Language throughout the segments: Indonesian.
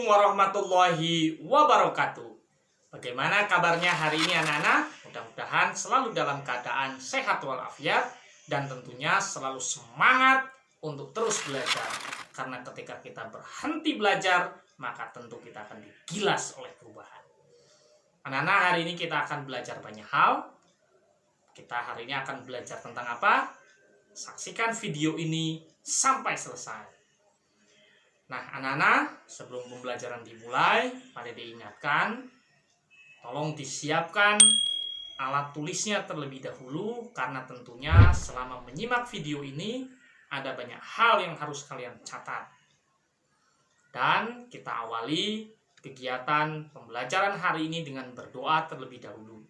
warahmatullahi wabarakatuh. Bagaimana kabarnya hari ini anak-anak? Mudah-mudahan selalu dalam keadaan sehat walafiat dan tentunya selalu semangat untuk terus belajar. Karena ketika kita berhenti belajar, maka tentu kita akan digilas oleh perubahan. Anak-anak, hari ini kita akan belajar banyak hal. Kita hari ini akan belajar tentang apa? Saksikan video ini sampai selesai. Nah, anak-anak, sebelum pembelajaran dimulai, mari diingatkan, tolong disiapkan alat tulisnya terlebih dahulu, karena tentunya selama menyimak video ini, ada banyak hal yang harus kalian catat. Dan kita awali kegiatan pembelajaran hari ini dengan berdoa terlebih dahulu.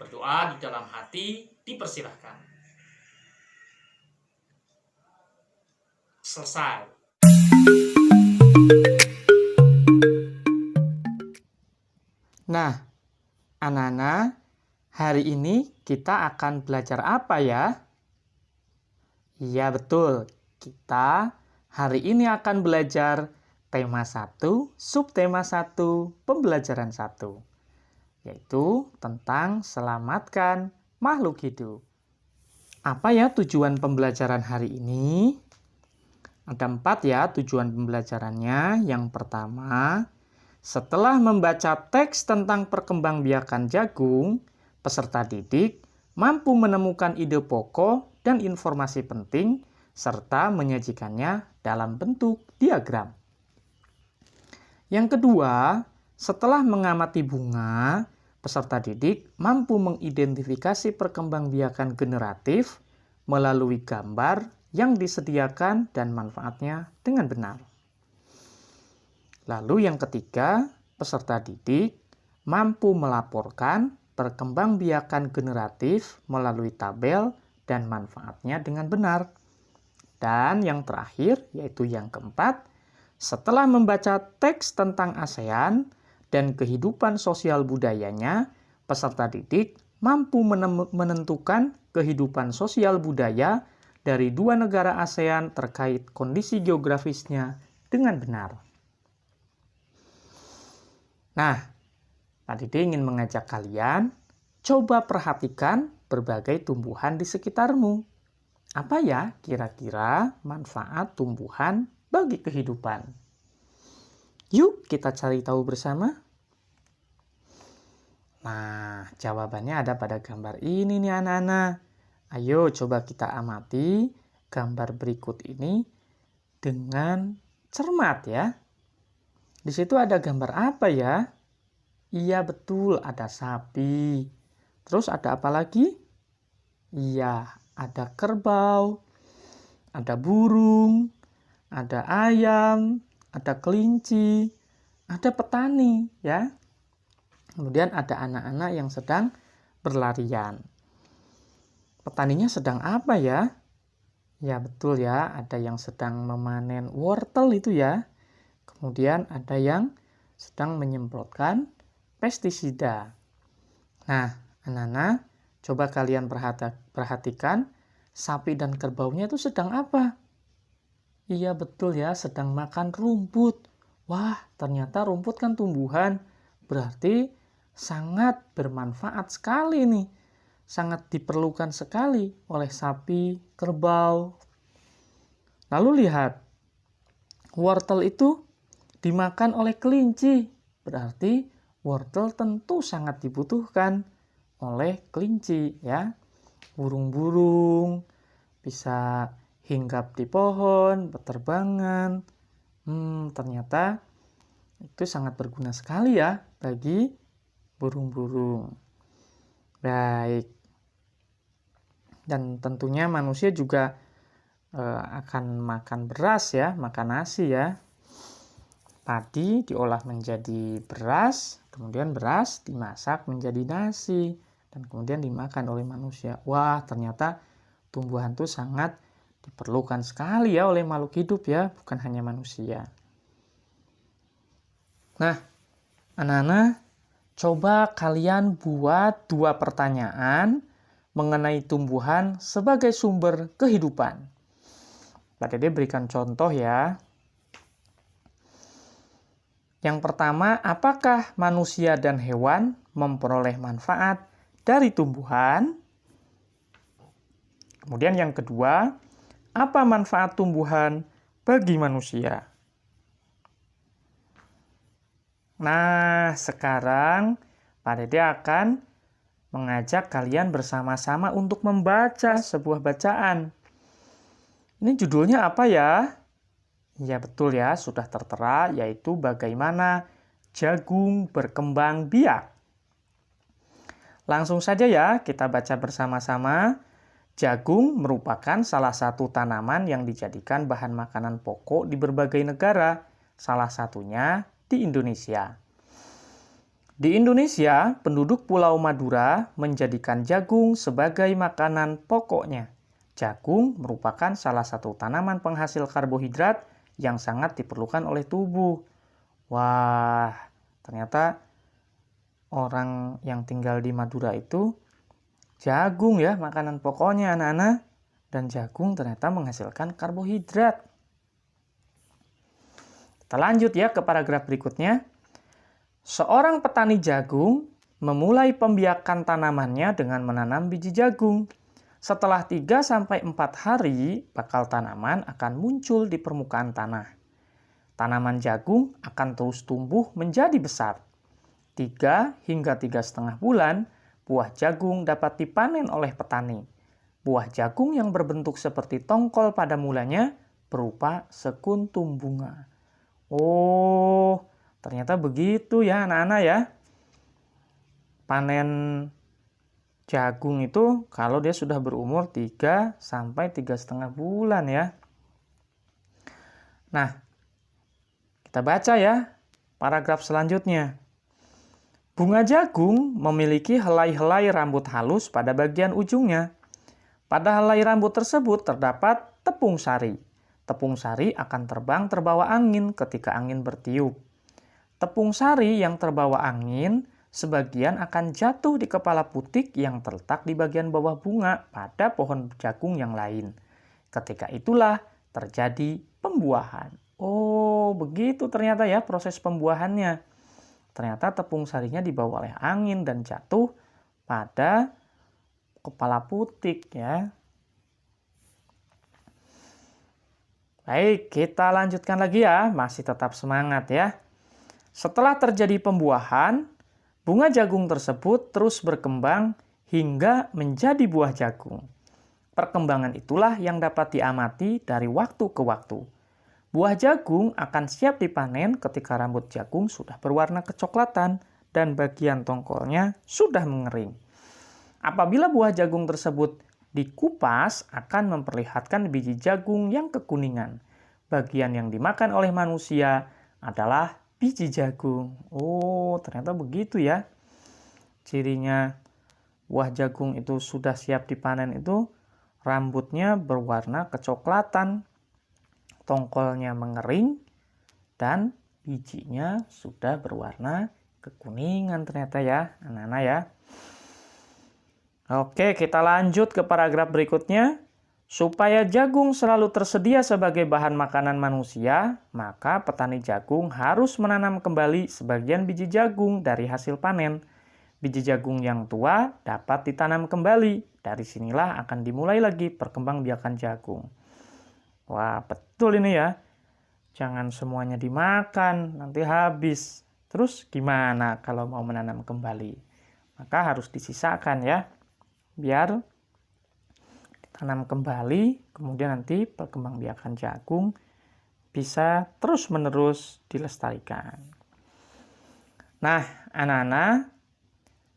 Berdoa di dalam hati, dipersilahkan. Selesai. Nah, anak-anak, hari ini kita akan belajar apa ya? Iya betul, kita hari ini akan belajar tema 1, subtema 1, pembelajaran 1, yaitu tentang selamatkan makhluk hidup. Apa ya tujuan pembelajaran hari ini? Ada 4 ya tujuan pembelajarannya. Yang pertama, setelah membaca teks tentang perkembangbiakan jagung, peserta didik mampu menemukan ide pokok dan informasi penting serta menyajikannya dalam bentuk diagram. Yang kedua, setelah mengamati bunga, peserta didik mampu mengidentifikasi perkembangbiakan generatif melalui gambar yang disediakan dan manfaatnya dengan benar. Lalu yang ketiga, peserta didik mampu melaporkan perkembangbiakan generatif melalui tabel dan manfaatnya dengan benar. Dan yang terakhir, yaitu yang keempat, setelah membaca teks tentang ASEAN dan kehidupan sosial budayanya, peserta didik mampu menentukan kehidupan sosial budaya dari 2 negara ASEAN terkait kondisi geografisnya dengan benar. Nah, Pak Dede ingin mengajak kalian coba perhatikan berbagai tumbuhan di sekitarmu. Apa ya kira-kira manfaat tumbuhan bagi kehidupan? Yuk kita cari tahu bersama. Nah, jawabannya ada pada gambar ini nih anak-anak. Ayo coba kita amati gambar berikut ini dengan cermat ya. Di situ ada gambar apa ya? Iya betul, ada sapi. Terus ada apa lagi? Iya, ada kerbau, ada burung, ada ayam, ada kelinci, ada petani ya. Kemudian ada anak-anak yang sedang berlarian. Petaninya sedang apa ya? Ya betul ya, ada yang sedang memanen wortel itu ya. Kemudian ada yang sedang menyemprotkan pestisida. Nah, anak-anak, coba kalian perhatikan sapi dan kerbaunya itu sedang apa? Iya betul ya, sedang makan rumput. Wah, ternyata rumput kan tumbuhan. Berarti sangat bermanfaat sekali nih. Sangat diperlukan sekali oleh sapi, kerbau. Lalu lihat, wortel itu dimakan oleh kelinci, berarti wortel tentu sangat dibutuhkan oleh kelinci ya. Burung-burung bisa hinggap di pohon, berterbangan. Ternyata itu sangat berguna sekali ya bagi burung-burung. Baik. Dan tentunya manusia juga akan makan beras ya, makan nasi ya. Padi diolah menjadi beras, kemudian beras dimasak menjadi nasi, dan kemudian dimakan oleh manusia. Wah, ternyata tumbuhan itu sangat diperlukan sekali ya oleh makhluk hidup ya, bukan hanya manusia. Nah, anak-anak, coba kalian buat 2 pertanyaan mengenai tumbuhan sebagai sumber kehidupan. Pak Dede berikan contoh ya. Yang pertama, apakah manusia dan hewan memperoleh manfaat dari tumbuhan? Kemudian yang kedua, apa manfaat tumbuhan bagi manusia? Nah, sekarang Pak Dede akan mengajak kalian bersama-sama untuk membaca sebuah bacaan. Ini judulnya apa ya? Ya betul ya, sudah tertera, yaitu bagaimana jagung berkembang biak. Langsung saja ya, kita baca bersama-sama. Jagung merupakan salah satu tanaman yang dijadikan bahan makanan pokok di berbagai negara, salah satunya di Indonesia. Di Indonesia, penduduk Pulau Madura menjadikan jagung sebagai makanan pokoknya. Jagung merupakan salah satu tanaman penghasil karbohidrat yang sangat diperlukan oleh tubuh. Wah, ternyata orang yang tinggal di Madura itu jagung ya makanan pokoknya anak-anak. Dan jagung ternyata menghasilkan karbohidrat. Kita lanjut ya ke paragraf berikutnya. Seorang petani jagung memulai pembiakan tanamannya dengan menanam biji jagung. Setelah 3-4 hari, bakal tanaman akan muncul di permukaan tanah. Tanaman jagung akan terus tumbuh menjadi besar. 3 hingga 3,5 bulan, buah jagung dapat dipanen oleh petani. Buah jagung yang berbentuk seperti tongkol pada mulanya berupa sekuntum bunga. Oh, ternyata begitu ya anak-anak ya. Panen jagung itu kalau dia sudah berumur 3 sampai 3,5 bulan ya. Nah, kita baca ya paragraf selanjutnya. Bunga jagung memiliki helai-helai rambut halus pada bagian ujungnya. Pada helai rambut tersebut terdapat tepung sari. Tepung sari akan terbang terbawa angin ketika angin bertiup. Tepung sari yang terbawa angin sebagian akan jatuh di kepala putik yang terletak di bagian bawah bunga pada pohon jagung yang lain. Ketika itulah terjadi pembuahan. Oh, begitu ternyata ya proses pembuahannya. Ternyata tepung sarinya dibawa oleh angin dan jatuh pada kepala putik ya. Baik, kita lanjutkan lagi ya. Masih tetap semangat ya. Setelah terjadi pembuahan, bunga jagung tersebut terus berkembang hingga menjadi buah jagung. Perkembangan itulah yang dapat diamati dari waktu ke waktu. Buah jagung akan siap dipanen ketika rambut jagung sudah berwarna kecoklatan dan bagian tongkolnya sudah mengering. Apabila buah jagung tersebut dikupas akan memperlihatkan biji jagung yang kekuningan. Bagian yang dimakan oleh manusia adalah biji jagung. Oh, ternyata begitu ya. Cirinya buah jagung itu sudah siap dipanen itu rambutnya berwarna kecoklatan, tongkolnya mengering, dan bijinya sudah berwarna kekuningan ternyata ya, anak-anak ya. Oke, kita lanjut ke paragraf berikutnya. Supaya jagung selalu tersedia sebagai bahan makanan manusia, maka petani jagung harus menanam kembali sebagian biji jagung dari hasil panen. Biji jagung yang tua dapat ditanam kembali. Dari sinilah akan dimulai lagi perkembangbiakan jagung. Wah, betul ini ya. Jangan semuanya dimakan, nanti habis. Terus gimana kalau mau menanam kembali? Maka harus disisakan ya. Biar tanam kembali, kemudian nanti perkembangbiakan jagung bisa terus-menerus dilestarikan. Nah, anak-anak,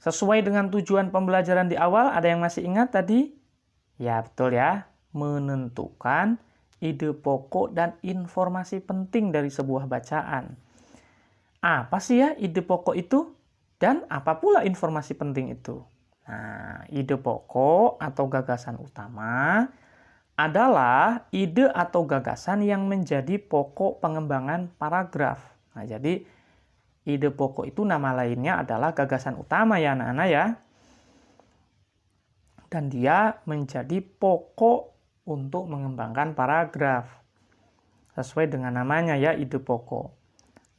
sesuai dengan tujuan pembelajaran di awal, ada yang masih ingat tadi? Ya, betul ya. Menentukan ide pokok dan informasi penting dari sebuah bacaan. Apa sih ya ide pokok itu? Dan apa pula informasi penting itu? Nah, ide pokok atau gagasan utama adalah ide atau gagasan yang menjadi pokok pengembangan paragraf. Nah, jadi ide pokok itu nama lainnya adalah gagasan utama ya anak-anak ya. Dan dia menjadi pokok untuk mengembangkan paragraf. Sesuai dengan namanya ya, ide pokok.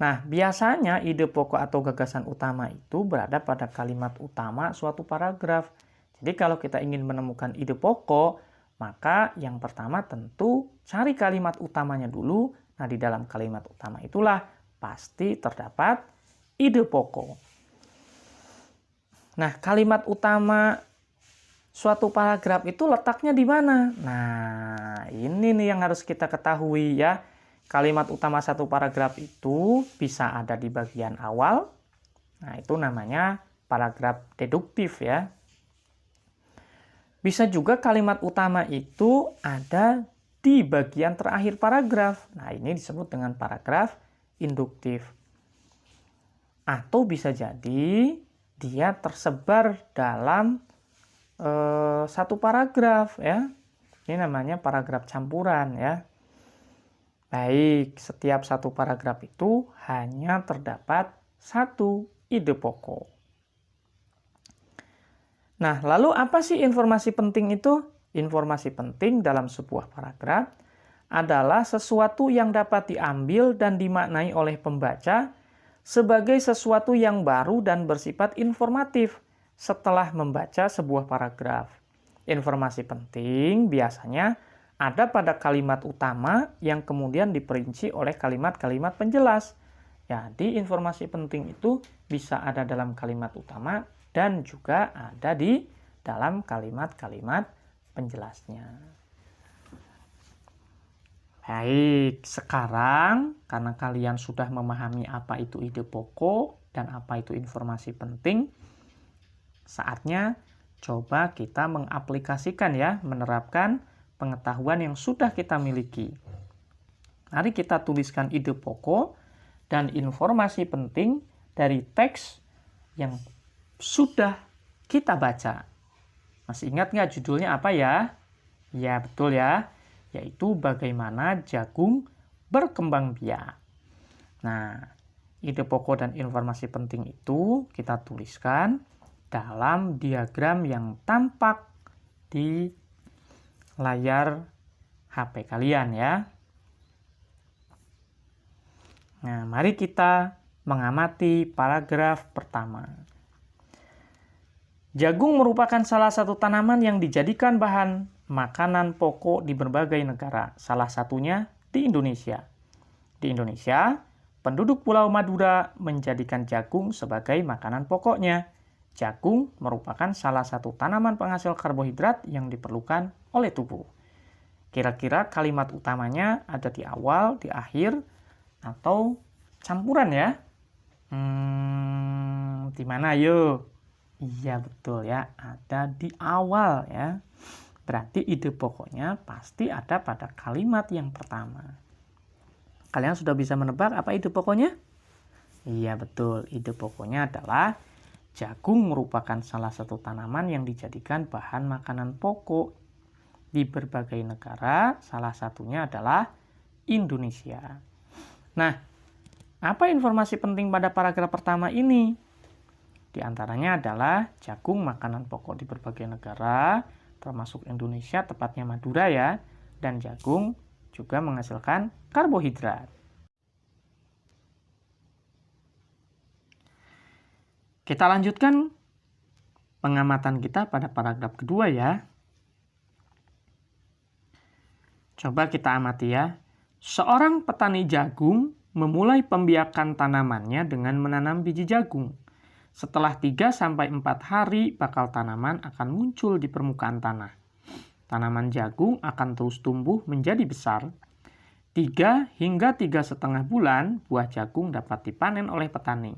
Nah, biasanya ide pokok atau gagasan utama itu berada pada kalimat utama suatu paragraf. Jadi kalau kita ingin menemukan ide pokok, maka yang pertama tentu cari kalimat utamanya dulu. Nah, di dalam kalimat utama itulah pasti terdapat ide pokok. Nah, kalimat utama suatu paragraf itu letaknya di mana? Nah, ini nih yang harus kita ketahui ya. Kalimat utama satu paragraf itu bisa ada di bagian awal. Nah, itu namanya paragraf deduktif ya. Bisa juga kalimat utama itu ada di bagian terakhir paragraf. Nah, ini disebut dengan paragraf induktif. Atau bisa jadi dia tersebar dalam satu paragraf ya. Ini namanya paragraf campuran ya. Baik, setiap satu paragraf itu hanya terdapat satu ide pokok. Nah, lalu apa sih informasi penting itu? Informasi penting dalam sebuah paragraf adalah sesuatu yang dapat diambil dan dimaknai oleh pembaca sebagai sesuatu yang baru dan bersifat informatif setelah membaca sebuah paragraf. Informasi penting biasanya ada pada kalimat utama yang kemudian diperinci oleh kalimat-kalimat penjelas. Jadi informasi penting itu bisa ada dalam kalimat utama dan juga ada di dalam kalimat-kalimat penjelasnya. Baik, sekarang karena kalian sudah memahami apa itu ide pokok dan apa itu informasi penting, saatnya coba kita mengaplikasikan ya, menerapkan pengetahuan yang sudah kita miliki. Mari kita tuliskan ide pokok dan informasi penting dari teks yang sudah kita baca. Masih ingat nggak judulnya apa ya? Ya betul ya, yaitu bagaimana jagung berkembang biak. Nah, ide pokok dan informasi penting itu kita tuliskan dalam diagram yang tampak di layar HP kalian ya. Nah, mari kita mengamati paragraf pertama. Jagung merupakan salah satu tanaman yang dijadikan bahan makanan pokok di berbagai negara, salah satunya di Indonesia. Di Indonesia, penduduk Pulau Madura menjadikan jagung sebagai makanan pokoknya. Jagung merupakan salah satu tanaman penghasil karbohidrat yang diperlukan oleh tubuh. Kira-kira kalimat utamanya ada di awal, di akhir, atau campuran ya? Di mana yuk? Iya betul ya, ada di awal ya. Berarti ide pokoknya pasti ada pada kalimat yang pertama. Kalian sudah bisa menebak apa ide pokoknya? Iya betul, ide pokoknya adalah jagung merupakan salah satu tanaman yang dijadikan bahan makanan pokok di berbagai negara, salah satunya adalah Indonesia. Nah, apa informasi penting pada paragraf pertama ini? Di antaranya adalah jagung makanan pokok di berbagai negara, termasuk Indonesia, tepatnya Madura ya, dan jagung juga menghasilkan karbohidrat. Kita lanjutkan pengamatan kita pada paragraf kedua ya. Coba kita amati ya. Seorang petani jagung memulai pembiakan tanamannya dengan menanam biji jagung. Setelah 3-4 hari bakal tanaman akan muncul di permukaan tanah. Tanaman jagung akan terus tumbuh menjadi besar. 3 hingga 3,5 bulan buah jagung dapat dipanen oleh petani.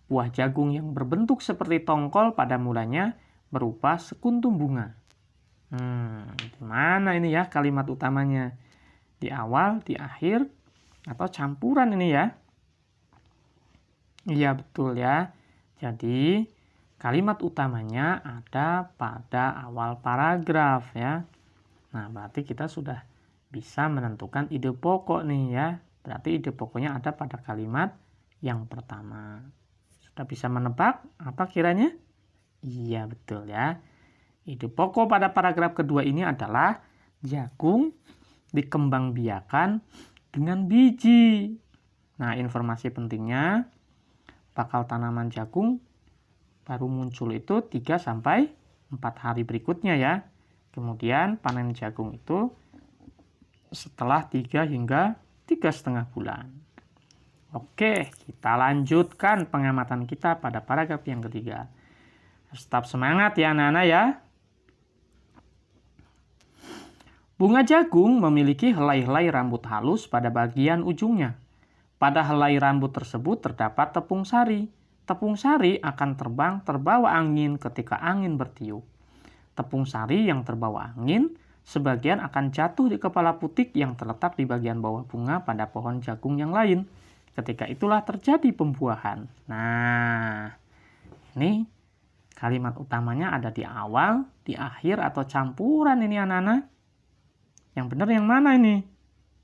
Buah jagung yang berbentuk seperti tongkol pada mulanya berupa sekuntum bunga. Di mana ini ya kalimat utamanya? Di awal, di akhir, atau campuran ini ya? Iya betul ya. Jadi kalimat utamanya ada pada awal paragraf ya. Nah berarti kita sudah bisa menentukan ide pokok nih ya. Berarti ide pokoknya ada pada kalimat yang pertama. Sudah bisa menebak apa kiranya? Iya betul ya. Ide pokok pada paragraf kedua ini adalah jagung dikembangbiakan dengan biji. Nah, informasi pentingnya, bakal tanaman jagung baru muncul itu 3-4 hari berikutnya ya. Kemudian panen jagung itu setelah 3 hingga 3,5 bulan. Oke, kita lanjutkan pengamatan kita pada paragraf yang ketiga. Tetap semangat ya anak-anak ya. Bunga jagung memiliki helai-helai rambut halus pada bagian ujungnya. Pada helai rambut tersebut terdapat tepung sari. Tepung sari akan terbang terbawa angin ketika angin bertiup. Tepung sari yang terbawa angin sebagian akan jatuh di kepala putik yang terletak di bagian bawah bunga pada pohon jagung yang lain. Ketika itulah terjadi pembuahan. Nah, ini kalimat utamanya ada di awal, di akhir, atau campuran ini anak-anak. Yang benar yang mana ini?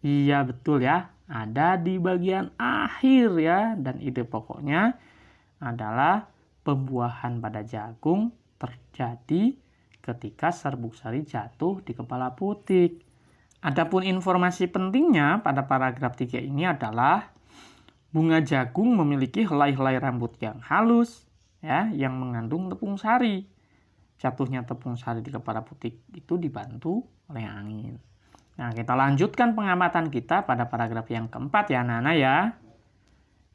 Iya betul ya, ada di bagian akhir ya. Dan ide pokoknya adalah pembuahan pada jagung terjadi ketika serbuk sari jatuh di kepala putik. Adapun informasi pentingnya pada paragraf 3 ini adalah bunga jagung memiliki helai-helai rambut yang halus ya, yang mengandung tepung sari. Jatuhnya tepung sari di kepala putik itu dibantu oleh angin. Nah, kita lanjutkan pengamatan kita pada paragraf yang keempat ya anak-anak ya.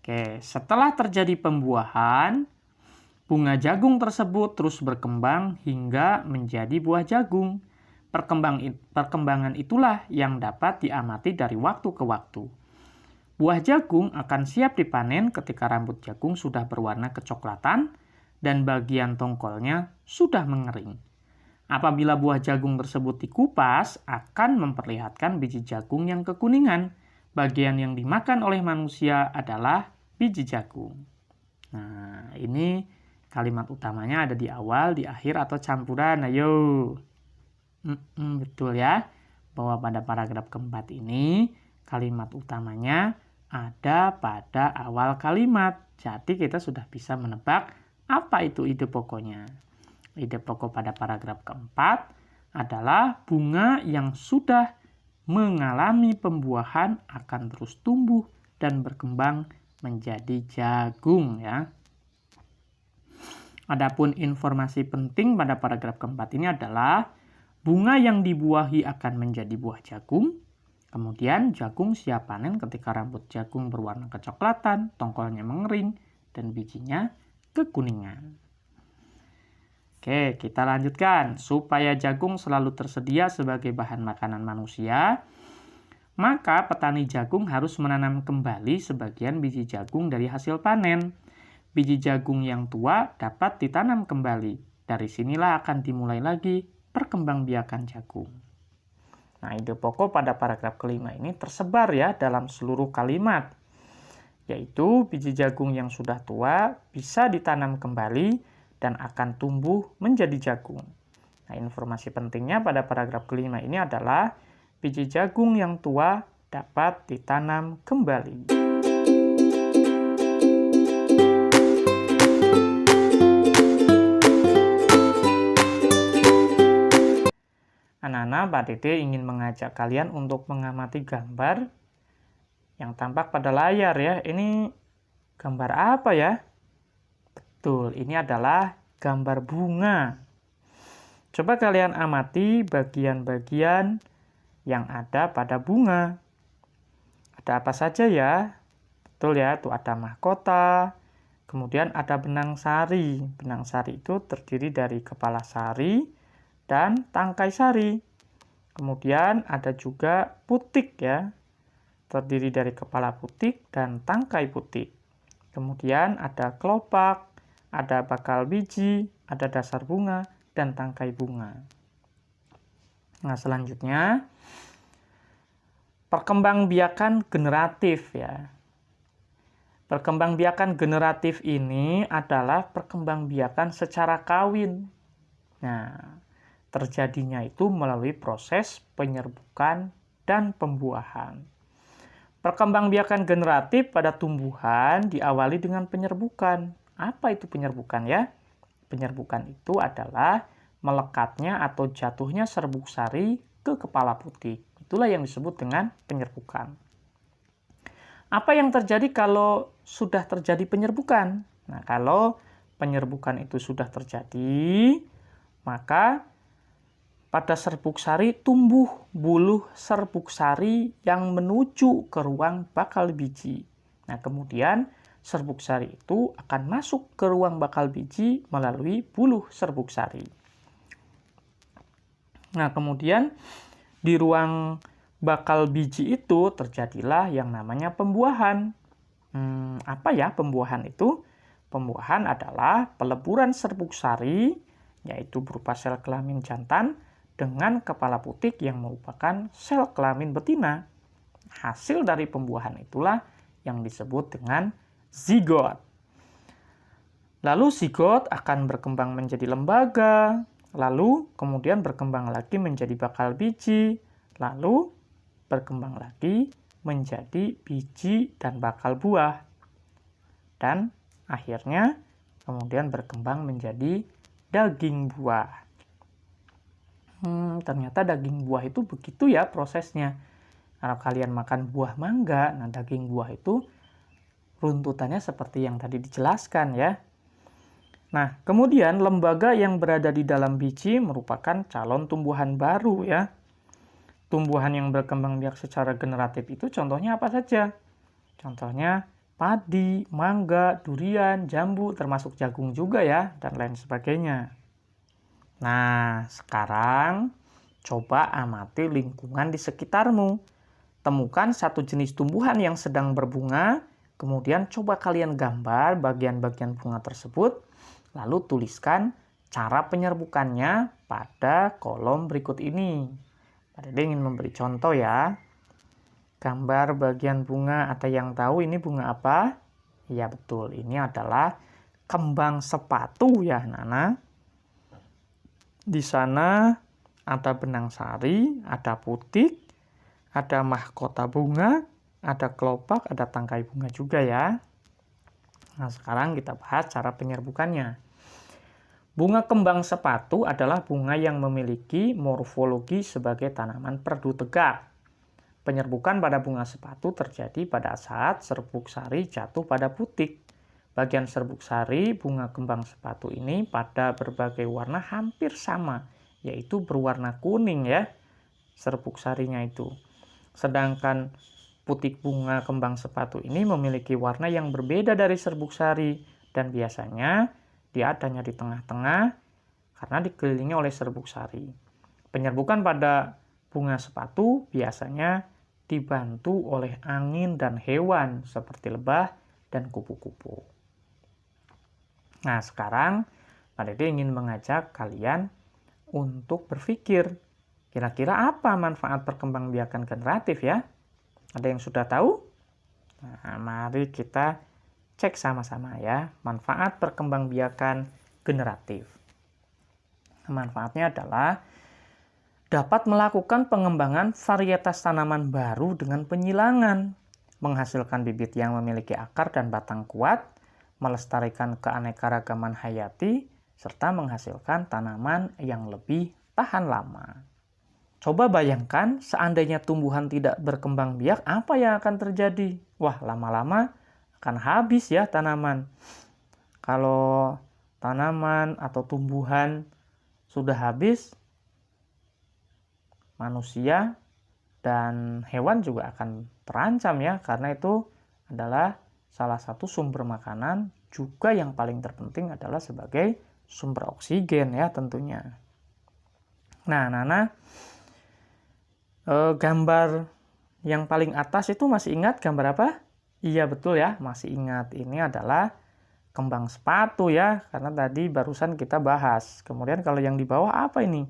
Oke, setelah terjadi pembuahan, bunga jagung tersebut terus berkembang hingga menjadi buah jagung. Perkembangan itulah yang dapat diamati dari waktu ke waktu. Buah jagung akan siap dipanen ketika rambut jagung sudah berwarna kecoklatan dan bagian tongkolnya sudah mengering. Apabila buah jagung tersebut dikupas, akan memperlihatkan biji jagung yang kekuningan. Bagian yang dimakan oleh manusia adalah biji jagung. Nah, ini kalimat utamanya ada di awal, di akhir, atau campuran. Ayo. Betul ya, bahwa pada paragraf keempat ini kalimat utamanya ada pada awal kalimat. Jadi kita sudah bisa menebak apa itu ide pokoknya. Ide pokok pada paragraf keempat adalah bunga yang sudah mengalami pembuahan akan terus tumbuh dan berkembang menjadi jagung ya. Adapun informasi penting pada paragraf keempat ini adalah bunga yang dibuahi akan menjadi buah jagung. Kemudian jagung siap panen ketika rambut jagung berwarna kecoklatan, tongkolnya mengering, dan bijinya kekuningan. Oke, kita lanjutkan. Supaya jagung selalu tersedia sebagai bahan makanan manusia, maka petani jagung harus menanam kembali sebagian biji jagung dari hasil panen. Biji jagung yang tua dapat ditanam kembali. Dari sinilah akan dimulai lagi perkembangbiakan jagung. Nah, ide pokok pada paragraf kelima ini tersebar ya dalam seluruh kalimat. Yaitu biji jagung yang sudah tua bisa ditanam kembali dan akan tumbuh menjadi jagung. Nah, informasi pentingnya pada paragraf kelima ini adalah biji jagung yang tua dapat ditanam kembali. Anak-anak, Pak Dede ingin mengajak kalian untuk mengamati gambar yang tampak pada layar ya. Ini gambar apa ya? Betul, ini adalah gambar bunga. Coba kalian amati bagian-bagian yang ada pada bunga. Ada apa saja ya? Betul ya, tuh ada mahkota, kemudian ada benang sari. Benang sari itu terdiri dari kepala sari dan tangkai sari. Kemudian ada juga putik ya, terdiri dari kepala putik dan tangkai putik. Kemudian ada kelopak, ada bakal biji, ada dasar bunga, dan tangkai bunga. Nah, selanjutnya perkembangbiakan generatif ya. Perkembangbiakan generatif ini adalah perkembangbiakan secara kawin. Nah, terjadinya itu melalui proses penyerbukan dan pembuahan. Perkembangbiakan generatif pada tumbuhan diawali dengan penyerbukan. Apa itu penyerbukan ya? Penyerbukan itu adalah melekatnya atau jatuhnya serbuk sari ke kepala putik. Itulah yang disebut dengan penyerbukan. Apa yang terjadi kalau sudah terjadi penyerbukan? Nah, kalau penyerbukan itu sudah terjadi, maka pada serbuk sari tumbuh buluh serbuk sari yang menuju ke ruang bakal biji. Nah, kemudian serbuk sari itu akan masuk ke ruang bakal biji melalui buluh serbuk sari. Nah, kemudian di ruang bakal biji itu terjadilah yang namanya pembuahan. Apa ya pembuahan itu? Pembuahan adalah peleburan serbuk sari, yaitu berupa sel kelamin jantan dengan kepala putik yang merupakan sel kelamin betina. Hasil dari pembuahan itulah yang disebut dengan zigot. Lalu zigot akan berkembang menjadi lembaga, lalu kemudian berkembang lagi menjadi bakal biji, lalu berkembang lagi menjadi biji dan bakal buah. Dan akhirnya kemudian berkembang menjadi daging buah. Ternyata daging buah itu begitu ya prosesnya. Kalau kalian makan buah mangga, nah daging buah itu runtutannya seperti yang tadi dijelaskan ya. Nah, kemudian lembaga yang berada di dalam biji merupakan calon tumbuhan baru ya. Tumbuhan yang berkembang biak secara generatif itu contohnya apa saja? Contohnya padi, mangga, durian, jambu, termasuk jagung juga ya, dan lain sebagainya. Nah, sekarang coba amati lingkungan di sekitarmu. Temukan satu jenis tumbuhan yang sedang berbunga, kemudian coba kalian gambar bagian-bagian bunga tersebut, lalu tuliskan cara penyerbukannya pada kolom berikut ini. Ada ingin memberi contoh ya. Gambar bagian bunga, ada yang tahu ini bunga apa? Ya betul, ini adalah kembang sepatu ya Nana. Di sana ada benang sari, ada putik, ada mahkota bunga, ada kelopak, ada tangkai bunga juga ya. Nah, sekarang kita bahas cara penyerbukannya. Bunga kembang sepatu adalah bunga yang memiliki morfologi sebagai tanaman perdu tegak. Penyerbukan pada bunga sepatu terjadi pada saat serbuk sari jatuh pada putik. Bagian serbuk sari bunga kembang sepatu ini pada berbagai warna hampir sama, yaitu berwarna kuning ya, serbuk sarinya itu. Sedangkan putik bunga kembang sepatu ini memiliki warna yang berbeda dari serbuk sari, dan biasanya dia adanya di tengah-tengah karena dikelilingi oleh serbuk sari. Penyerbukan pada bunga sepatu biasanya dibantu oleh angin dan hewan seperti lebah dan kupu-kupu. Nah, sekarang Pak Dede ingin mengajak kalian untuk berpikir, kira-kira apa manfaat perkembangbiakan generatif ya? Ada yang sudah tahu? Nah, mari kita cek sama-sama ya, manfaat perkembangbiakan generatif. Manfaatnya adalah dapat melakukan pengembangan varietas tanaman baru dengan penyilangan, menghasilkan bibit yang memiliki akar dan batang kuat, melestarikan keanekaragaman hayati, serta menghasilkan tanaman yang lebih tahan lama. Coba bayangkan seandainya tumbuhan tidak berkembang biak, apa yang akan terjadi? Wah, lama-lama akan habis ya tanaman. Kalau tanaman atau tumbuhan sudah habis, manusia dan hewan juga akan terancam ya, karena itu adalah salah satu sumber makanan, juga yang paling terpenting adalah sebagai sumber oksigen ya tentunya. Nah, Nana, gambar yang paling atas itu masih ingat gambar apa? Iya betul ya, masih ingat. Ini adalah kembang sepatu ya, karena tadi barusan kita bahas. Kemudian kalau yang di bawah apa ini?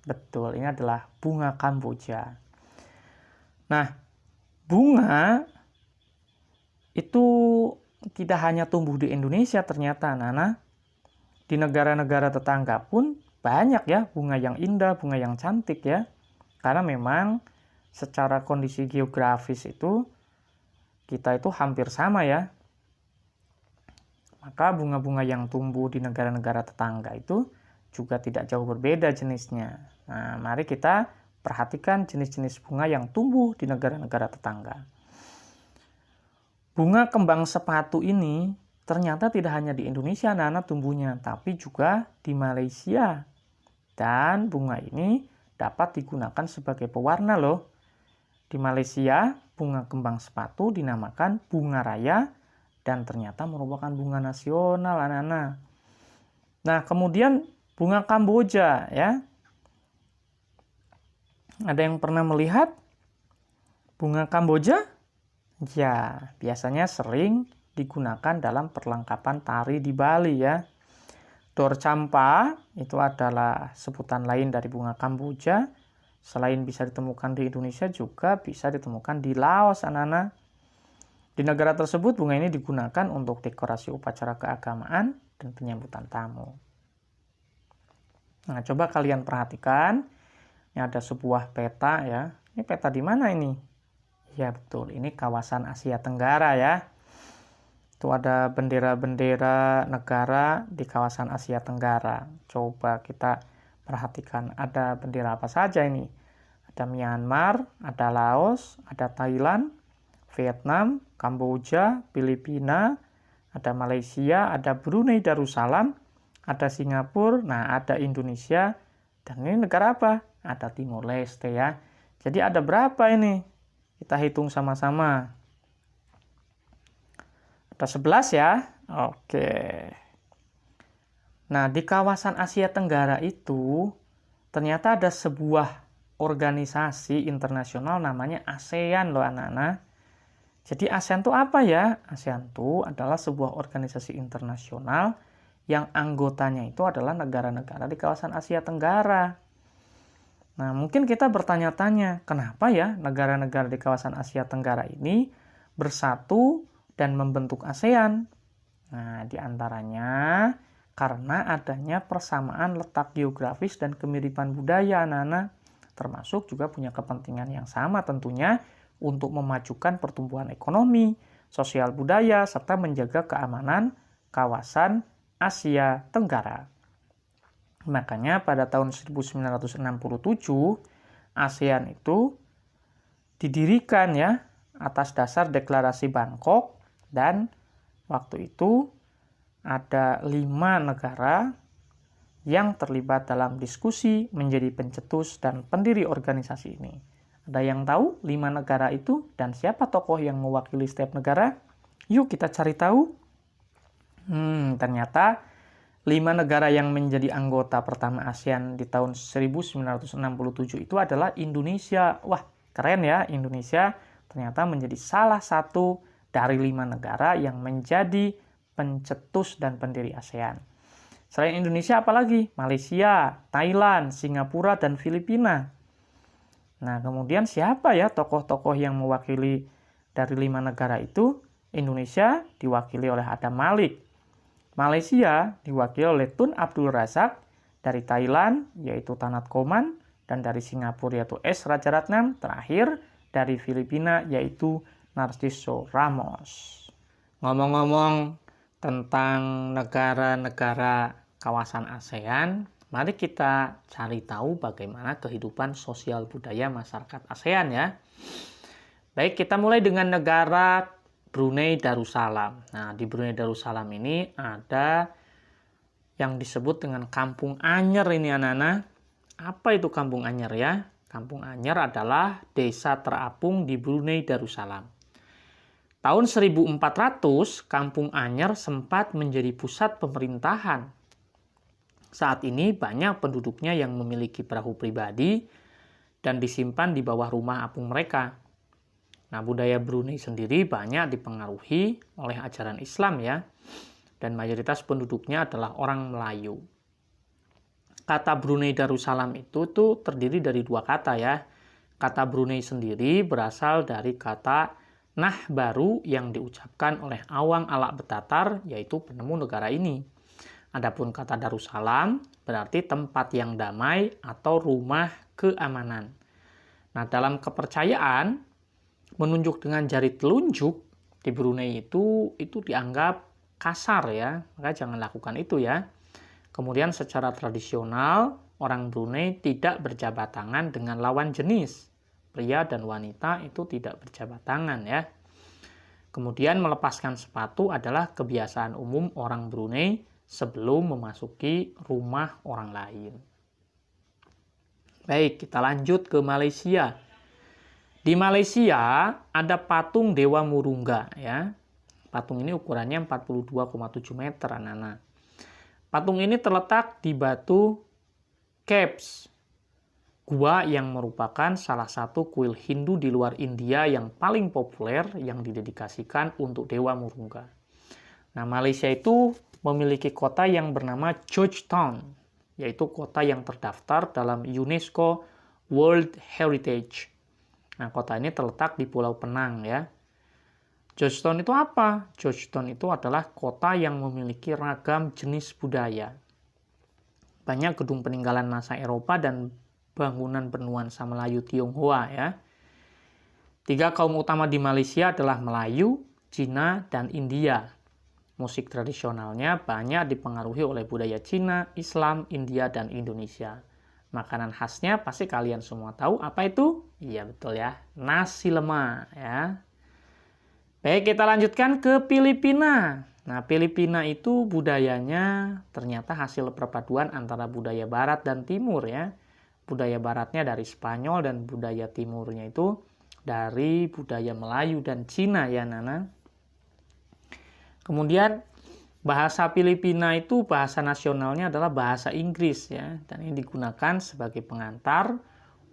Betul, ini adalah bunga Kamboja. Nah, bunga itu tidak hanya tumbuh di Indonesia ternyata, Nana. Di negara-negara tetangga pun banyak ya bunga yang indah, bunga yang cantik ya. Karena memang secara kondisi geografis itu kita itu hampir sama ya. Maka bunga-bunga yang tumbuh di negara-negara tetangga itu juga tidak jauh berbeda jenisnya. Nah, mari kita perhatikan jenis-jenis bunga yang tumbuh di negara-negara tetangga. bunga kembang sepatu ini ternyata tidak hanya di Indonesia anak-anak tumbuhnya, tapi juga di Malaysia. Dan bunga ini dapat digunakan sebagai pewarna loh. Di Malaysia, bunga kembang sepatu dinamakan bunga raya dan ternyata merupakan bunga nasional anak-anak. Nah, kemudian bunga Kamboja ya. Ada yang pernah melihat bunga Kamboja? Ya, biasanya sering digunakan dalam perlengkapan tari di Bali ya. Dorcampa itu adalah sebutan lain dari bunga Kamboja. Selain bisa ditemukan di Indonesia juga bisa ditemukan di Laos anak-anak. Di negara tersebut bunga ini digunakan untuk dekorasi upacara keagamaan dan penyambutan tamu. Nah, coba kalian perhatikan. Ini ada sebuah peta ya. Ini peta di mana ini? Ya betul, ini kawasan Asia Tenggara ya. Itu ada bendera-bendera negara di kawasan Asia Tenggara. Coba kita perhatikan ada bendera apa saja ini. Ada Myanmar, ada Laos, ada Thailand, Vietnam, Kamboja, Filipina, ada Malaysia, ada Brunei Darussalam, ada Singapura, nah ada Indonesia, dan ini negara apa? Ada Timor Leste ya. Jadi ada berapa ini? Kita hitung sama-sama. Ada 11 ya. Oke. Nah, di kawasan Asia Tenggara itu ternyata ada sebuah organisasi internasional namanya ASEAN loh anak-anak. Jadi ASEAN itu apa ya? ASEAN itu adalah sebuah organisasi internasional yang anggotanya itu adalah negara-negara di kawasan Asia Tenggara. Nah, mungkin kita bertanya-tanya, kenapa ya negara-negara di kawasan Asia Tenggara ini bersatu dan membentuk ASEAN? Nah, diantaranya karena adanya persamaan letak geografis dan kemiripan budaya anak-anak, termasuk juga punya kepentingan yang sama tentunya untuk memajukan pertumbuhan ekonomi, sosial budaya, serta menjaga keamanan kawasan Asia Tenggara. Makanya pada tahun 1967 ASEAN itu didirikan ya atas dasar deklarasi Bangkok, dan waktu itu ada 5 negara yang terlibat dalam diskusi menjadi pencetus dan pendiri organisasi ini. Ada yang tahu 5 negara itu dan siapa tokoh yang mewakili setiap negara? Yuk kita cari tahu. Ternyata 5 negara yang menjadi anggota pertama ASEAN di tahun 1967 itu adalah Indonesia. Wah, keren ya, Indonesia ternyata menjadi salah satu dari 5 negara yang menjadi pencetus dan pendiri ASEAN. Selain Indonesia apalagi? Malaysia, Thailand, Singapura, dan Filipina. Nah, kemudian siapa ya tokoh-tokoh yang mewakili dari 5 negara itu? Indonesia diwakili oleh Adam Malik. Malaysia diwakili oleh Tun Abdul Razak, dari Thailand yaitu Tanat Koman, dan dari Singapura yaitu S. Rajaratnam, terakhir dari Filipina yaitu Narciso Ramos. Ngomong-ngomong tentang negara-negara kawasan ASEAN, mari kita cari tahu bagaimana kehidupan sosial budaya masyarakat ASEAN ya. Baik, kita mulai dengan negara Brunei Darussalam. Nah, di Brunei Darussalam ini ada yang disebut dengan Kampung Anyar ini anak-anak. Apa itu Kampung Anyar ya? Kampung Anyar adalah desa terapung di Brunei Darussalam. Tahun 1400, Kampung Anyar sempat menjadi pusat pemerintahan. Saat ini banyak penduduknya yang memiliki perahu pribadi dan disimpan di bawah rumah apung mereka. Nah, budaya Brunei sendiri banyak dipengaruhi oleh ajaran Islam ya, dan mayoritas penduduknya adalah orang Melayu. Kata Brunei Darussalam itu tuh terdiri dari 2 kata ya. Kata Brunei sendiri berasal dari kata nah baru yang diucapkan oleh Awang Alak Betatar, yaitu penemu negara ini. Adapun kata Darussalam berarti tempat yang damai atau rumah keamanan. Nah, dalam kepercayaan menunjuk dengan jari telunjuk di Brunei itu dianggap kasar ya, maka jangan lakukan itu ya. Kemudian secara tradisional orang Brunei tidak berjabat tangan dengan lawan jenis. Pria dan wanita itu tidak berjabat tangan ya. Kemudian melepaskan sepatu adalah kebiasaan umum orang Brunei sebelum memasuki rumah orang lain. Baik, kita lanjut ke Malaysia. Di Malaysia ada patung Dewa Murungga ya. Patung ini ukurannya 42,7 meter, anak-anak. Patung ini terletak di batu Caves, gua yang merupakan salah satu kuil Hindu di luar India yang paling populer yang didedikasikan untuk Dewa Murungga. Nah, Malaysia itu memiliki kota yang bernama Georgetown, yaitu kota yang terdaftar dalam UNESCO World Heritage. Nah, kota ini terletak di Pulau Penang ya. Georgetown itu apa? Georgetown itu adalah kota yang memiliki ragam jenis budaya. Banyak gedung peninggalan masa Eropa dan bangunan bernuansa Melayu Tionghoa ya. 3 kaum utama di Malaysia adalah Melayu, Cina, dan India. Musik tradisionalnya banyak dipengaruhi oleh budaya Cina, Islam, India, dan Indonesia. Makanan khasnya pasti kalian semua tahu apa itu? Iya betul ya, nasi lemak ya. Baik, kita lanjutkan ke Filipina. Nah, Filipina itu budayanya ternyata hasil perpaduan antara budaya barat dan timur ya. Budaya baratnya dari Spanyol dan budaya timurnya itu dari budaya Melayu dan Cina ya, Nana. Kemudian bahasa Filipina itu bahasa nasionalnya adalah bahasa Inggris ya, dan ini digunakan sebagai pengantar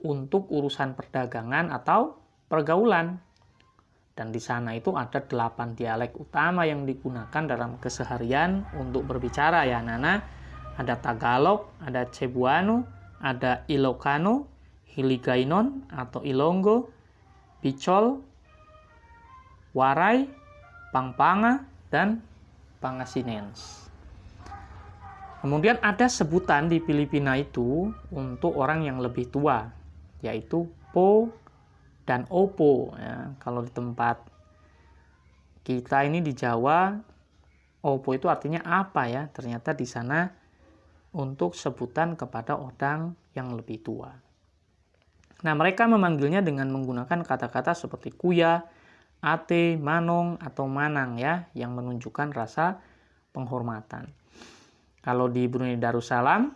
untuk urusan perdagangan atau pergaulan. Dan di sana itu ada 8 dialek utama yang digunakan dalam keseharian untuk berbicara ya, Nana. Ada Tagalog, ada Cebuano, ada Ilocano, Hiligaynon atau Ilonggo, Bicol, Waray, Pampanga, dan Pangasinense. Kemudian ada sebutan di Filipina itu untuk orang yang lebih tua, yaitu Po dan Opo ya. Kalau di tempat kita ini di Jawa, Opo itu artinya apa ya? Ternyata di sana untuk sebutan kepada orang yang lebih tua. Nah, mereka memanggilnya dengan menggunakan kata-kata seperti kuya, ate, manong, atau manang ya, yang menunjukkan rasa penghormatan. Kalau di Brunei Darussalam,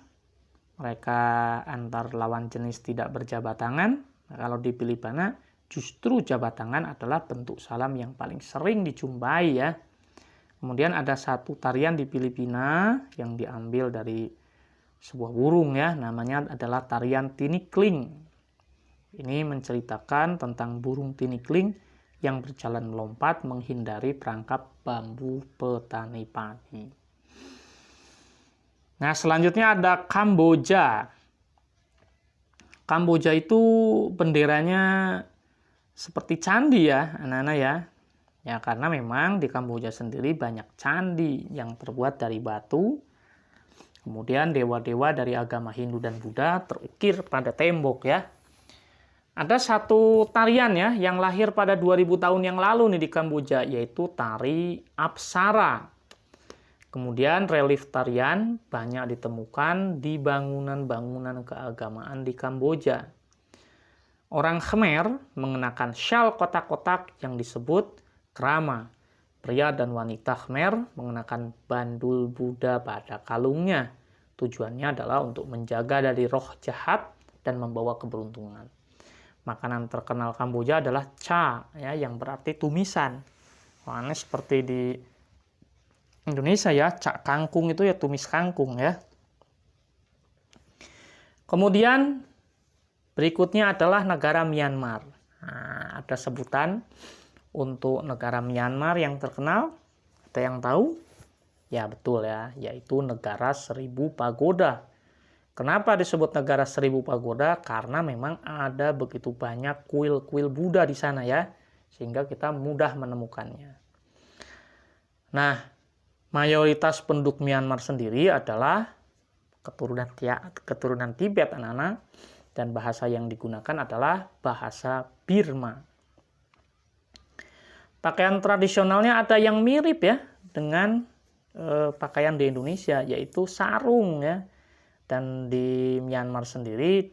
mereka antar lawan jenis tidak berjabat tangan. Nah, kalau di Filipina, justru jabat tangan adalah bentuk salam yang paling sering dijumpai ya. Kemudian ada satu tarian di Filipina yang diambil dari sebuah burung ya, namanya adalah tarian tinikling. Ini menceritakan tentang burung tinikling yang berjalan melompat menghindari perangkap bambu petani padi. Nah, selanjutnya ada Kamboja. Kamboja itu benderanya seperti candi ya, anak-anak ya. Ya, karena memang di Kamboja sendiri banyak candi yang terbuat dari batu. Kemudian dewa-dewa dari agama Hindu dan Buddha terukir pada tembok ya. Ada satu tarian ya yang lahir pada 2000 tahun yang lalu nih di Kamboja, yaitu tari Apsara. Kemudian relief tarian banyak ditemukan di bangunan-bangunan keagamaan di Kamboja. Orang Khmer mengenakan syal kotak-kotak yang disebut krama. Pria dan wanita Khmer mengenakan bandul Buddha pada kalungnya. Tujuannya adalah untuk menjaga dari roh jahat dan membawa keberuntungan. Makanan terkenal Kamboja adalah cha ya, yang berarti tumisan. Wah, ini seperti di Indonesia ya, cak kangkung itu ya tumis kangkung ya. Kemudian berikutnya adalah negara Myanmar. Nah, ada sebutan untuk negara Myanmar yang terkenal. Ada yang tahu? Ya betul ya, yaitu negara 1000 pagoda. Kenapa disebut negara 1000 pagoda? Karena memang ada begitu banyak kuil-kuil Buddha di sana ya, sehingga kita mudah menemukannya. Nah, mayoritas penduduk Myanmar sendiri adalah keturunan Tibet, anak-anak, dan bahasa yang digunakan adalah bahasa Birma. Pakaian tradisionalnya ada yang mirip ya dengan pakaian di Indonesia, yaitu sarung ya. Dan di Myanmar sendiri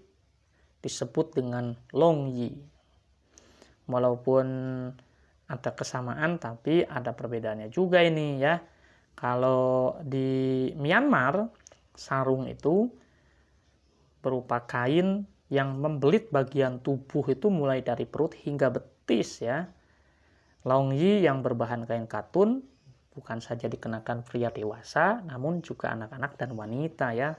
disebut dengan longyi. Walaupun ada kesamaan tapi ada perbedaannya juga ini ya. Kalau di Myanmar, sarung itu berupa kain yang membelit bagian tubuh itu mulai dari perut hingga betis ya. Longyi yang berbahan kain katun bukan saja dikenakan pria dewasa, namun juga anak-anak dan wanita ya.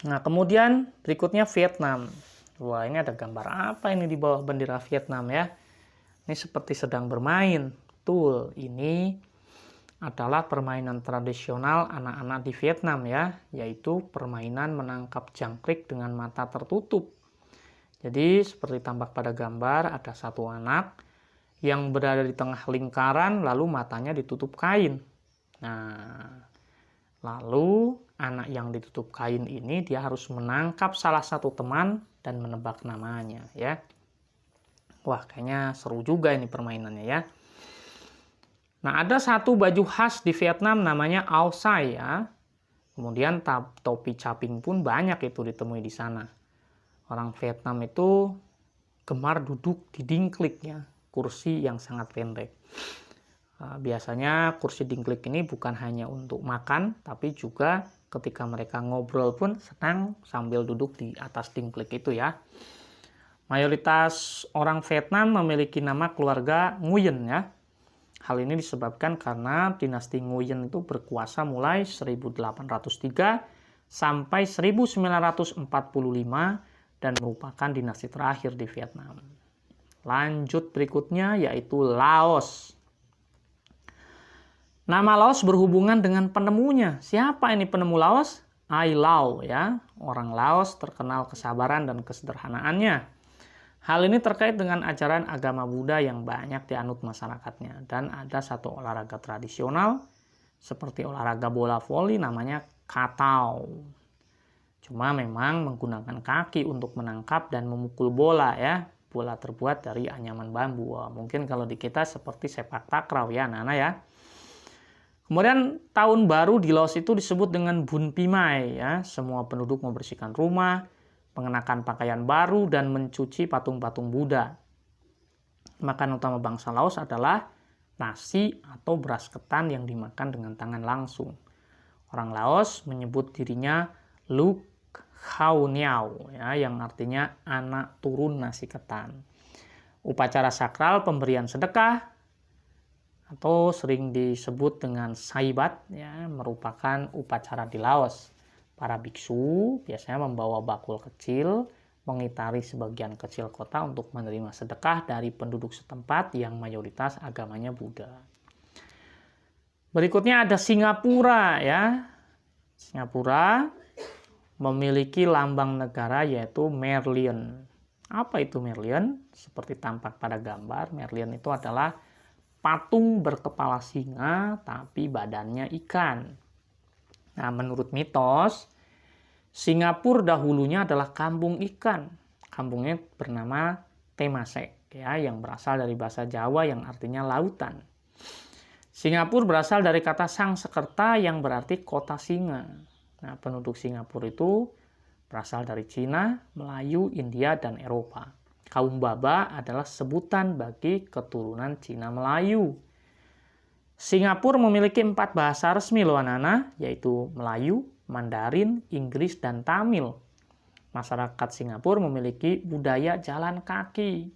Nah, kemudian berikutnya Vietnam. Wah, ini ada gambar apa ini di bawah bendera Vietnam ya? Ini seperti sedang bermain. Betul, ini adalah permainan tradisional anak-anak di Vietnam ya, yaitu permainan menangkap jangkrik dengan mata tertutup. Jadi seperti tampak pada gambar, ada satu anak yang berada di tengah lingkaran lalu matanya ditutup kain. Nah, lalu anak yang ditutup kain ini dia harus menangkap salah satu teman dan menebak namanya ya. Wah, kayaknya seru juga ini permainannya ya. Nah, ada satu baju khas di Vietnam namanya Ao Sai ya. Kemudian topi caping pun banyak itu ditemui di sana. Orang Vietnam itu gemar duduk di dingklik ya, kursi yang sangat pendek. Biasanya kursi dingklik ini bukan hanya untuk makan, tapi juga ketika mereka ngobrol pun senang sambil duduk di atas dingklik itu ya. Mayoritas orang Vietnam memiliki nama keluarga Nguyen ya. Hal ini disebabkan karena dinasti Nguyen itu berkuasa mulai 1803 sampai 1945 dan merupakan dinasti terakhir di Vietnam. Lanjut berikutnya yaitu Laos. Nama Laos berhubungan dengan penemunya. Siapa ini penemu Laos? Ai Lao ya. Orang Laos terkenal kesabaran dan kesederhanaannya. Hal ini terkait dengan ajaran agama Buddha yang banyak dianut masyarakatnya. Dan ada satu olahraga tradisional seperti olahraga bola voli namanya Katao. Cuma memang menggunakan kaki untuk menangkap dan memukul bola ya. Bola terbuat dari anyaman bambu. Wah, mungkin kalau di kita seperti sepak takraw ya anak-anak ya. Kemudian tahun baru di Laos itu disebut dengan Bun Pimai ya. Semua penduduk membersihkan rumah, mengenakan pakaian baru dan mencuci patung-patung Buddha. Makanan utama bangsa Laos adalah nasi atau beras ketan yang dimakan dengan tangan langsung. Orang Laos menyebut dirinya Luk Khao Niao ya, yang artinya anak turun nasi ketan. Upacara sakral pemberian sedekah atau sering disebut dengan saibat ya, merupakan upacara di Laos. Para biksu biasanya membawa bakul kecil mengitari sebagian kecil kota untuk menerima sedekah dari penduduk setempat yang mayoritas agamanya Buddha. Berikutnya ada Singapura ya. Singapura memiliki lambang negara yaitu Merlion. Apa itu Merlion? Seperti tampak pada gambar, Merlion itu adalah patung berkepala singa tapi badannya ikan. Nah, menurut mitos, Singapura dahulunya adalah kampung ikan. Kampungnya bernama Temasek, ya, yang berasal dari bahasa Jawa yang artinya lautan. Singapura berasal dari kata Sangsekerta yang berarti kota singa. Nah, penduduk Singapura itu berasal dari Cina, Melayu, India, dan Eropa. Kaum Baba adalah sebutan bagi keturunan Cina Melayu. Singapura memiliki 4 bahasa resmi loh anak-anak, yaitu Melayu, Mandarin, Inggris, dan Tamil. Masyarakat Singapura memiliki budaya jalan kaki.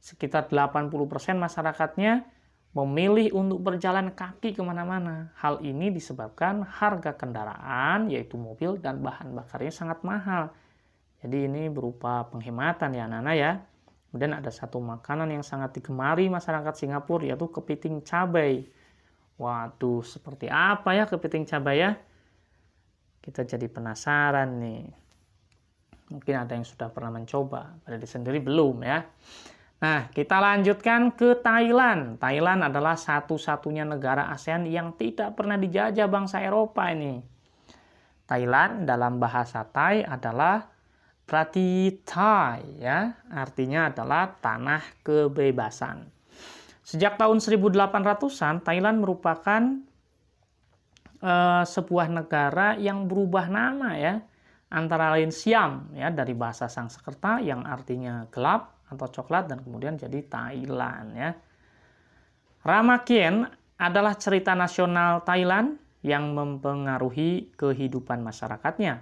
Sekitar 80% masyarakatnya memilih untuk berjalan kaki kemana-mana. Hal ini disebabkan harga kendaraan, yaitu mobil dan bahan bakarnya sangat mahal. Jadi ini berupa penghematan ya anak-anak ya. Kemudian ada satu makanan yang sangat digemari masyarakat Singapura, yaitu kepiting cabai. Waduh, seperti apa ya kepiting cabai ya? Kita jadi penasaran nih. Mungkin ada yang sudah pernah mencoba, pada diri sendiri belum ya. Nah, kita lanjutkan ke Thailand. Thailand adalah satu-satunya negara ASEAN yang tidak pernah dijajah bangsa Eropa ini. Thailand dalam bahasa Thai adalah Prathithai ya, artinya adalah tanah kebebasan. Sejak tahun 1800-an, Thailand merupakan sebuah negara yang berubah nama ya, antara lain Siam ya, dari bahasa Sangsekerta yang artinya gelap, atau coklat dan kemudian jadi Thailand ya. Ramakien adalah cerita nasional Thailand yang mempengaruhi kehidupan masyarakatnya.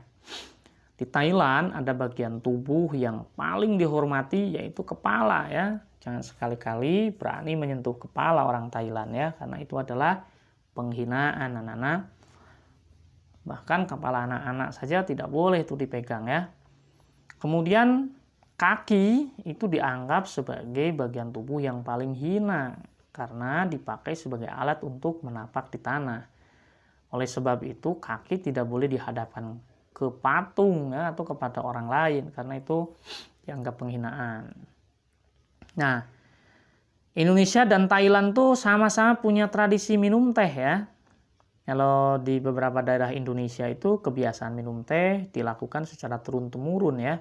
Di Thailand ada bagian tubuh yang paling dihormati yaitu kepala ya. Jangan sekali-kali berani menyentuh kepala orang Thailand ya, karena itu adalah penghinaan anak-anak. Bahkan kepala anak-anak saja tidak boleh itu dipegang ya. Kemudian kaki itu dianggap sebagai bagian tubuh yang paling hina karena dipakai sebagai alat untuk menapak di tanah. Oleh sebab itu kaki tidak boleh dihadapkan ke patung ya, atau kepada orang lain karena itu dianggap penghinaan. Nah, Indonesia dan Thailand tuh sama-sama punya tradisi minum teh ya. Kalau di beberapa daerah Indonesia itu kebiasaan minum teh dilakukan secara turun-temurun ya.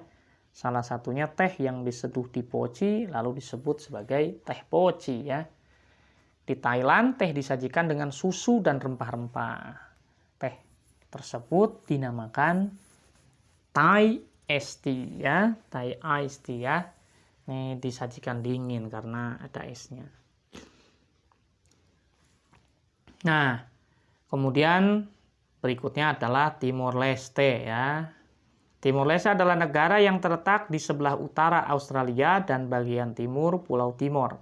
Salah satunya teh yang diseduh di poci lalu disebut sebagai teh poci ya. Di Thailand teh disajikan dengan susu dan rempah-rempah. Teh tersebut dinamakan Thai iced tea ya, Thai iced tea ya. Ini disajikan dingin karena ada esnya. Nah, kemudian berikutnya adalah Timor Leste ya. Timor Leste adalah negara yang terletak di sebelah utara Australia dan bagian timur Pulau Timor.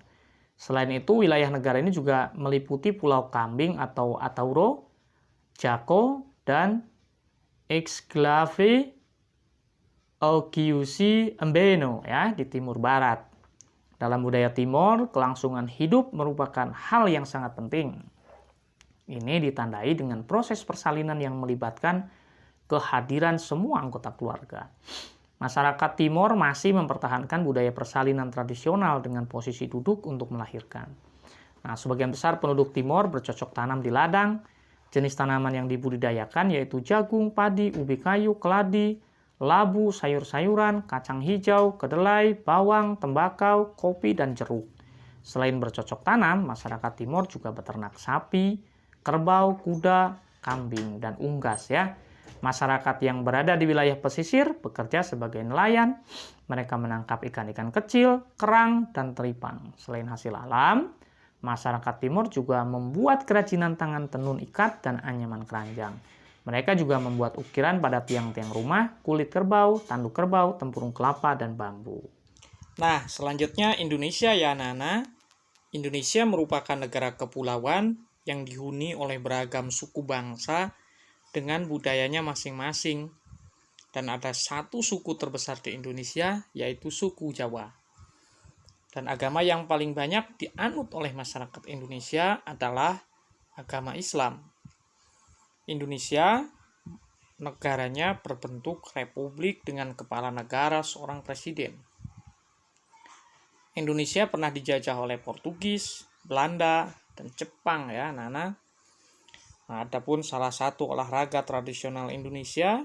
Selain itu, wilayah negara ini juga meliputi Pulau Kambing atau Atauro, Jako, dan Exclave Okiusi Embeno ya di timur barat. Dalam budaya Timor, kelangsungan hidup merupakan hal yang sangat penting. Ini ditandai dengan proses persalinan yang melibatkan kehadiran semua anggota keluarga. Masyarakat Timor masih mempertahankan budaya persalinan tradisional dengan posisi duduk untuk melahirkan. Nah, sebagian besar penduduk Timor bercocok tanam di ladang. Jenis tanaman yang dibudidayakan yaitu jagung, padi, ubi kayu, keladi, labu, sayur-sayuran, kacang hijau, kedelai, bawang, tembakau, kopi, dan jeruk. Selain bercocok tanam, masyarakat Timor juga beternak sapi, kerbau, kuda, kambing, dan unggas ya. Masyarakat yang berada di wilayah pesisir bekerja sebagai nelayan. Mereka menangkap ikan-ikan kecil, kerang, dan teripang. Selain hasil alam, masyarakat Timor juga membuat kerajinan tangan tenun ikat dan anyaman keranjang. Mereka juga membuat ukiran pada tiang-tiang rumah, kulit kerbau, tanduk kerbau, tempurung kelapa, dan bambu. Nah, selanjutnya Indonesia ya Nana. Indonesia merupakan negara kepulauan yang dihuni oleh beragam suku bangsa dengan budayanya masing-masing. Dan ada satu suku terbesar di Indonesia, yaitu suku Jawa. Dan agama yang paling banyak dianut oleh masyarakat Indonesia adalah agama Islam. Indonesia, negaranya berbentuk republik dengan kepala negara seorang presiden. Indonesia pernah dijajah oleh Portugis, Belanda, dan Jepang ya Nana. Nah, adapun salah satu olahraga tradisional Indonesia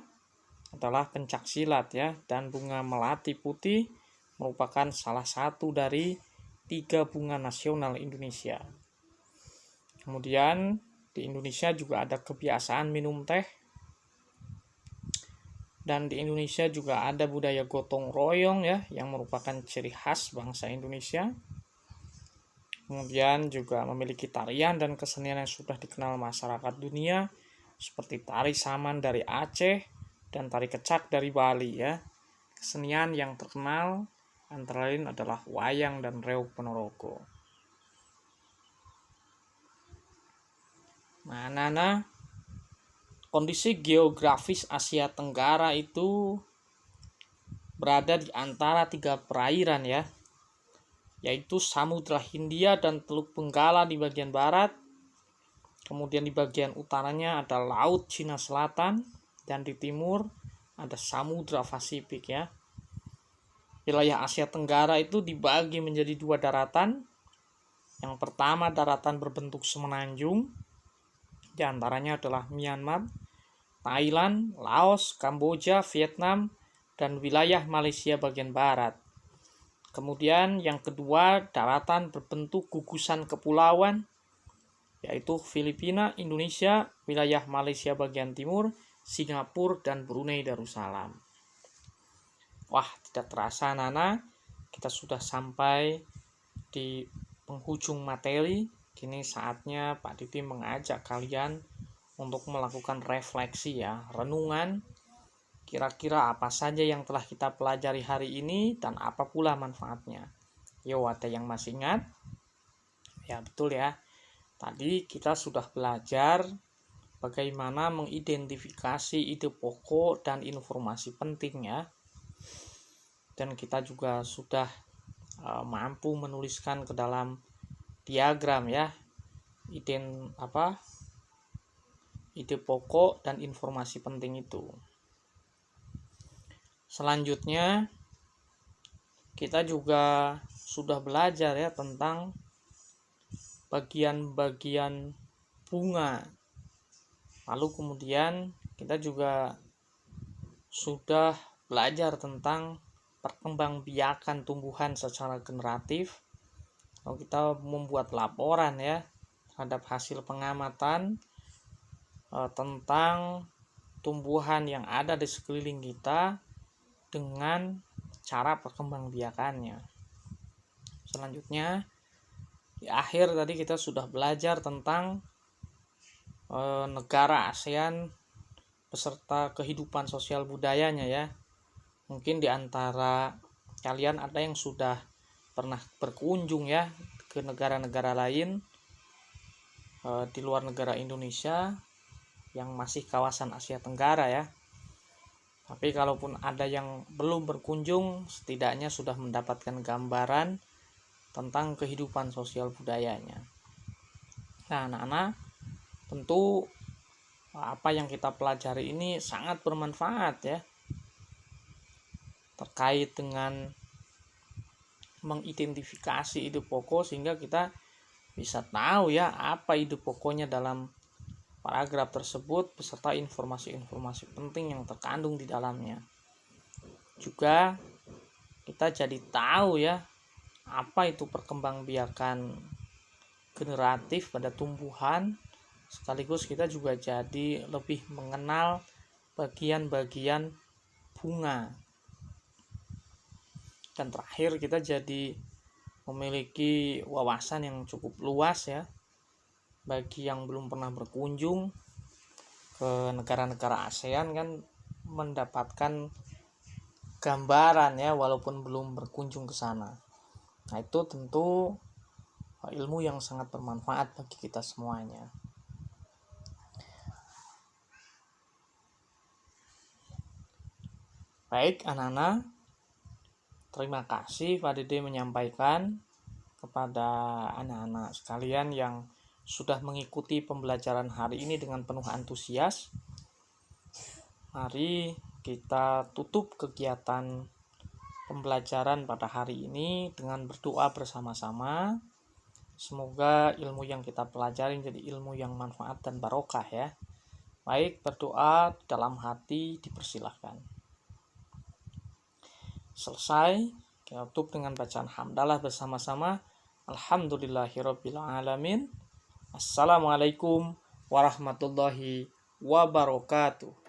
adalah pencaksilat ya, dan bunga melati putih merupakan salah satu dari 3 bunga nasional Indonesia. Kemudian di Indonesia juga ada kebiasaan minum teh. Dan di Indonesia juga ada budaya gotong royong ya, yang merupakan ciri khas bangsa Indonesia. Kemudian juga memiliki tarian dan kesenian yang sudah dikenal masyarakat dunia seperti tari saman dari Aceh dan tari kecak dari Bali ya. Kesenian yang terkenal antara lain adalah wayang dan reog ponorogo. Nah, Nana, kondisi geografis Asia Tenggara itu berada di antara 3 perairan ya, yaitu Samudra Hindia dan Teluk Benggala di bagian barat. Kemudian di bagian utaranya ada Laut Cina Selatan, dan di timur ada Samudra Pasifik ya. Wilayah Asia Tenggara itu dibagi menjadi 2 daratan. Yang pertama daratan berbentuk semenanjung, di antaranya adalah Myanmar, Thailand, Laos, Kamboja, Vietnam, dan wilayah Malaysia bagian barat. Kemudian yang kedua daratan berbentuk gugusan kepulauan, yaitu Filipina, Indonesia, wilayah Malaysia bagian timur, Singapura, dan Brunei Darussalam. Wah, tidak terasa Nana, kita sudah sampai di penghujung materi. Kini saatnya Pak Didi mengajak kalian untuk melakukan refleksi ya, renungan. Kira-kira apa saja yang telah kita pelajari hari ini dan apa pula manfaatnya. Yo, ada yang masih ingat? Ya, betul ya. Tadi kita sudah belajar bagaimana mengidentifikasi ide pokok dan informasi penting ya. Dan kita juga sudah mampu menuliskan ke dalam diagram ya, ide pokok dan informasi penting itu. Selanjutnya kita juga sudah belajar ya tentang bagian-bagian bunga. Lalu kemudian kita juga sudah belajar tentang perkembangbiakan tumbuhan secara generatif. Kalau kita membuat laporan ya terhadap hasil pengamatan tentang tumbuhan yang ada di sekeliling kita dengan cara perkembangbiakannya. Selanjutnya di akhir tadi kita sudah belajar tentang negara ASEAN beserta kehidupan sosial budayanya ya. Mungkin di antara kalian ada yang sudah pernah berkunjung ya ke negara-negara lain di luar negara Indonesia yang masih kawasan Asia Tenggara ya. Tapi kalaupun ada yang belum berkunjung, setidaknya sudah mendapatkan gambaran tentang kehidupan sosial budayanya. Nah, anak-anak, tentu apa yang kita pelajari ini sangat bermanfaat ya, terkait dengan mengidentifikasi ide pokok, sehingga kita bisa tahu ya apa ide pokoknya dalam paragraf tersebut beserta informasi-informasi penting yang terkandung di dalamnya. Juga kita jadi tahu ya apa itu perkembangbiakan generatif pada tumbuhan, sekaligus kita juga jadi lebih mengenal bagian-bagian bunga. Dan terakhir kita jadi memiliki wawasan yang cukup luas ya bagi yang belum pernah berkunjung ke negara-negara ASEAN, kan mendapatkan gambaran ya walaupun belum berkunjung ke sana. Nah, itu tentu ilmu yang sangat bermanfaat bagi kita semuanya. Baik anak-anak, terima kasih Pak Dede menyampaikan kepada anak-anak sekalian yang sudah mengikuti pembelajaran hari ini dengan penuh antusias. Mari kita tutup kegiatan pembelajaran pada hari ini dengan berdoa bersama-sama. Semoga ilmu yang kita pelajari menjadi ilmu yang manfaat dan barokah ya. Baik, berdoa dalam hati dipersilahkan. Selesai, kita tutup dengan bacaan hamdalah bersama-sama. Alhamdulillahirabbil alamin. Assalamualaikum warahmatullahi wabarakatuh.